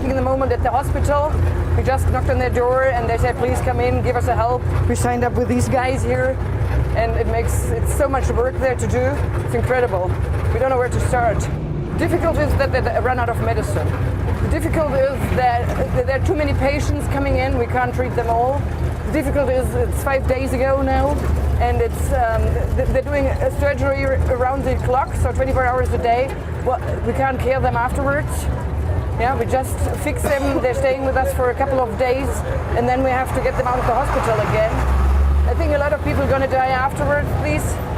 working in the moment at the hospital. We just knocked on their door and they said, please come in, give us a help. We signed up with these guys here, and it's so much work there to do. It's incredible. We don't know where to start. The difficult is that they run out of medicine. The difficult is that there are too many patients coming in. We can't treat them all. The difficult is it's 5 days ago now, and they're doing a surgery around the clock, so 24 hours a day. Well, we can't care them afterwards. Yeah, we just fix them. They're staying with us for a couple of days, and then we have to get them out of the hospital again. I think a lot of people are going to die afterwards,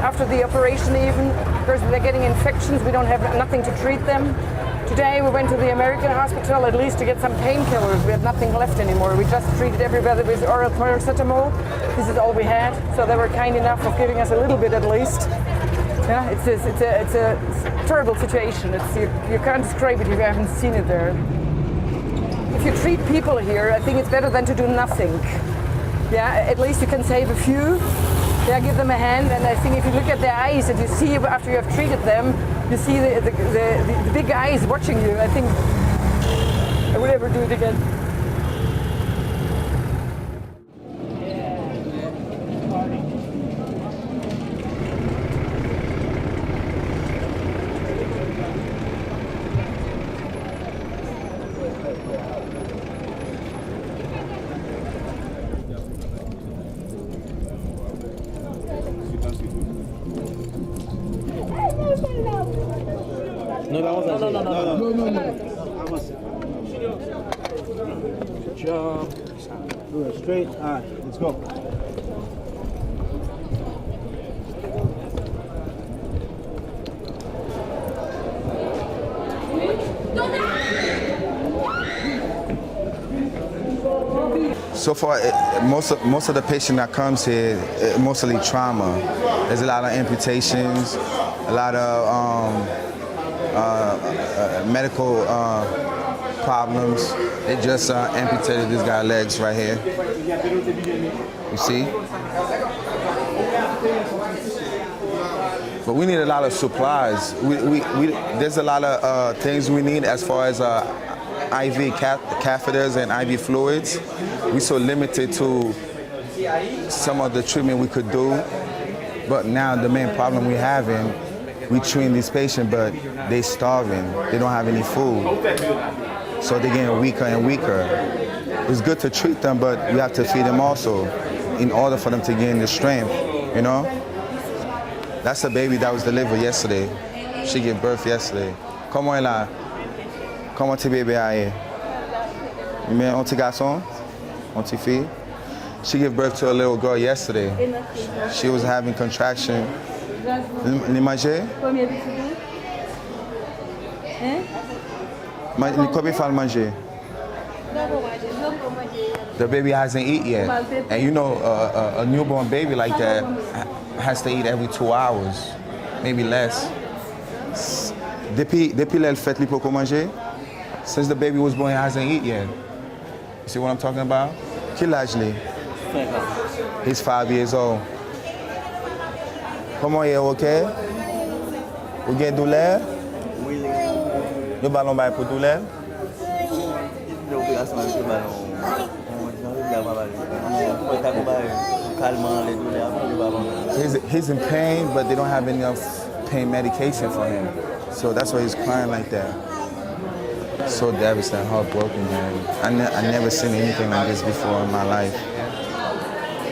after the operation even, because they're getting infections. We don't have nothing to treat them. Today we went to the American hospital at least to get some painkillers. We had nothing left anymore. We just treated everybody with oral paracetamol. This is all we had, so they were kind enough of giving us a little bit at least. Yeah, it's a terrible situation. You can't describe it if you haven't seen it there. If you treat people here, I think it's better than to do nothing. Yeah, at least you can save a few. Yeah, give them a hand, and I think if you look at their eyes and you see after you have treated them, you see the big eyes watching you. I think I would never do it again. Jump. Do it straight. All right, let's go. So far, most of the patient that comes here, mostly trauma. There's a lot of amputations, a lot of medical problems. They just amputated this guy's legs right here. You see? But we need a lot of supplies. There's a lot of things we need as far as IV catheters and IV fluids. We're so limited to some of the treatment we could do. But now the main problem we're having, we treat these patients, but they're starving. They don't have any food. So they're getting weaker and weaker. It's good to treat them, but you have to feed them also in order for them to gain the strength, you know? That's a baby that was delivered yesterday. She gave birth yesterday. Comment est là? Comment tes bébés aillent? Mais un petit garçon? Un petit fille? She gave birth to a little girl yesterday. She was having contraction. Les manger? Combien faut manger? The baby hasn't eaten yet. And you know, a newborn baby like that has to eat every 2 hours, maybe less. Depuis elle fait li pour manger, since the baby was born, he hasn't eaten yet. You see what I'm talking about? Quel âge il est? He's 5 years old. Comment il est, OK? Vous avez douleur? Oui. Le ballon va pour douleur? He's in pain, but they don't have enough pain medication for him. So that's why he's crying like that. So devastating, heartbroken, man. I never seen anything like this before in my life.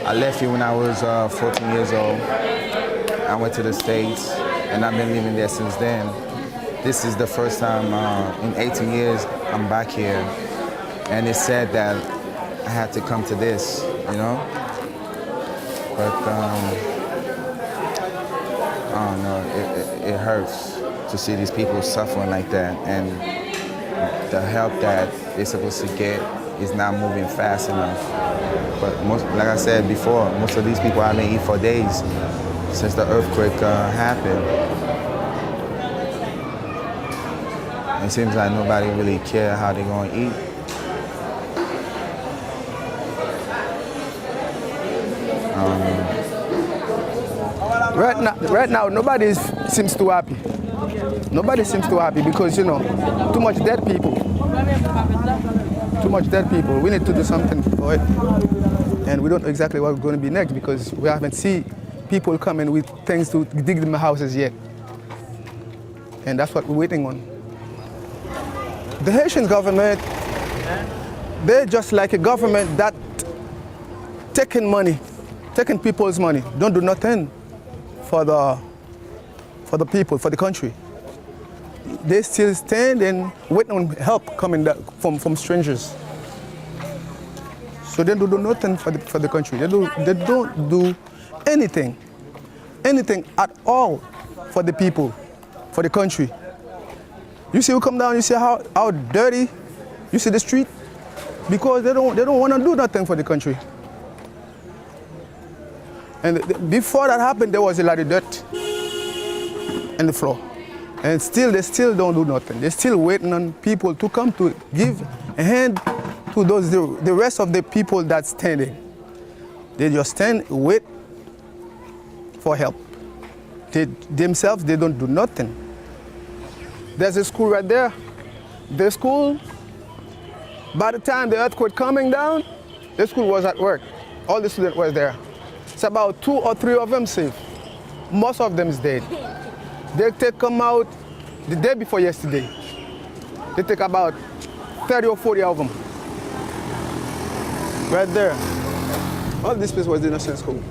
I left here when I was 14 years old. I went to the States, and I've been living there since then. This is the first time in 18 years I'm back here. And it's sad that I had to come to this, you know? But I don't know, it hurts to see these people suffering like that. And the help that they're supposed to get is not moving fast enough. But like I said before, most of these people haven't eaten for days since the earthquake happened. It seems like nobody really cares how they're going to eat. Right now, nobody's seems too happy. Nobody seems too happy because, you know, too much dead people. Too much dead people. We need to do something for it. And we don't know exactly what's going to be next because we haven't seen people coming with things to dig them houses yet. And that's what we're waiting on. The Haitian government, they're just like a government that taking money, taking people's money, don't do nothing for the people, for the country. They still stand and wait on help coming from strangers. So they don't do nothing for the country. They don't do anything at all for the people, for the country. You see, we come down, you see how dirty, you see the street, because they don't want to do nothing for the country. And before that happened, there was a lot of dirt in the floor. And they still don't do nothing. They're still waiting on people to come to give a hand to the rest of the people that's standing. They just stand, wait for help. Themselves, they don't do nothing. There's a school right there. The school, by the time the earthquake coming down, the school was at work. All the students were there. It's about 2 or 3 of them safe. Most of them is dead. They come out the day before yesterday. They take about 30 or 40 of them. Right there. All this place was the innocent school.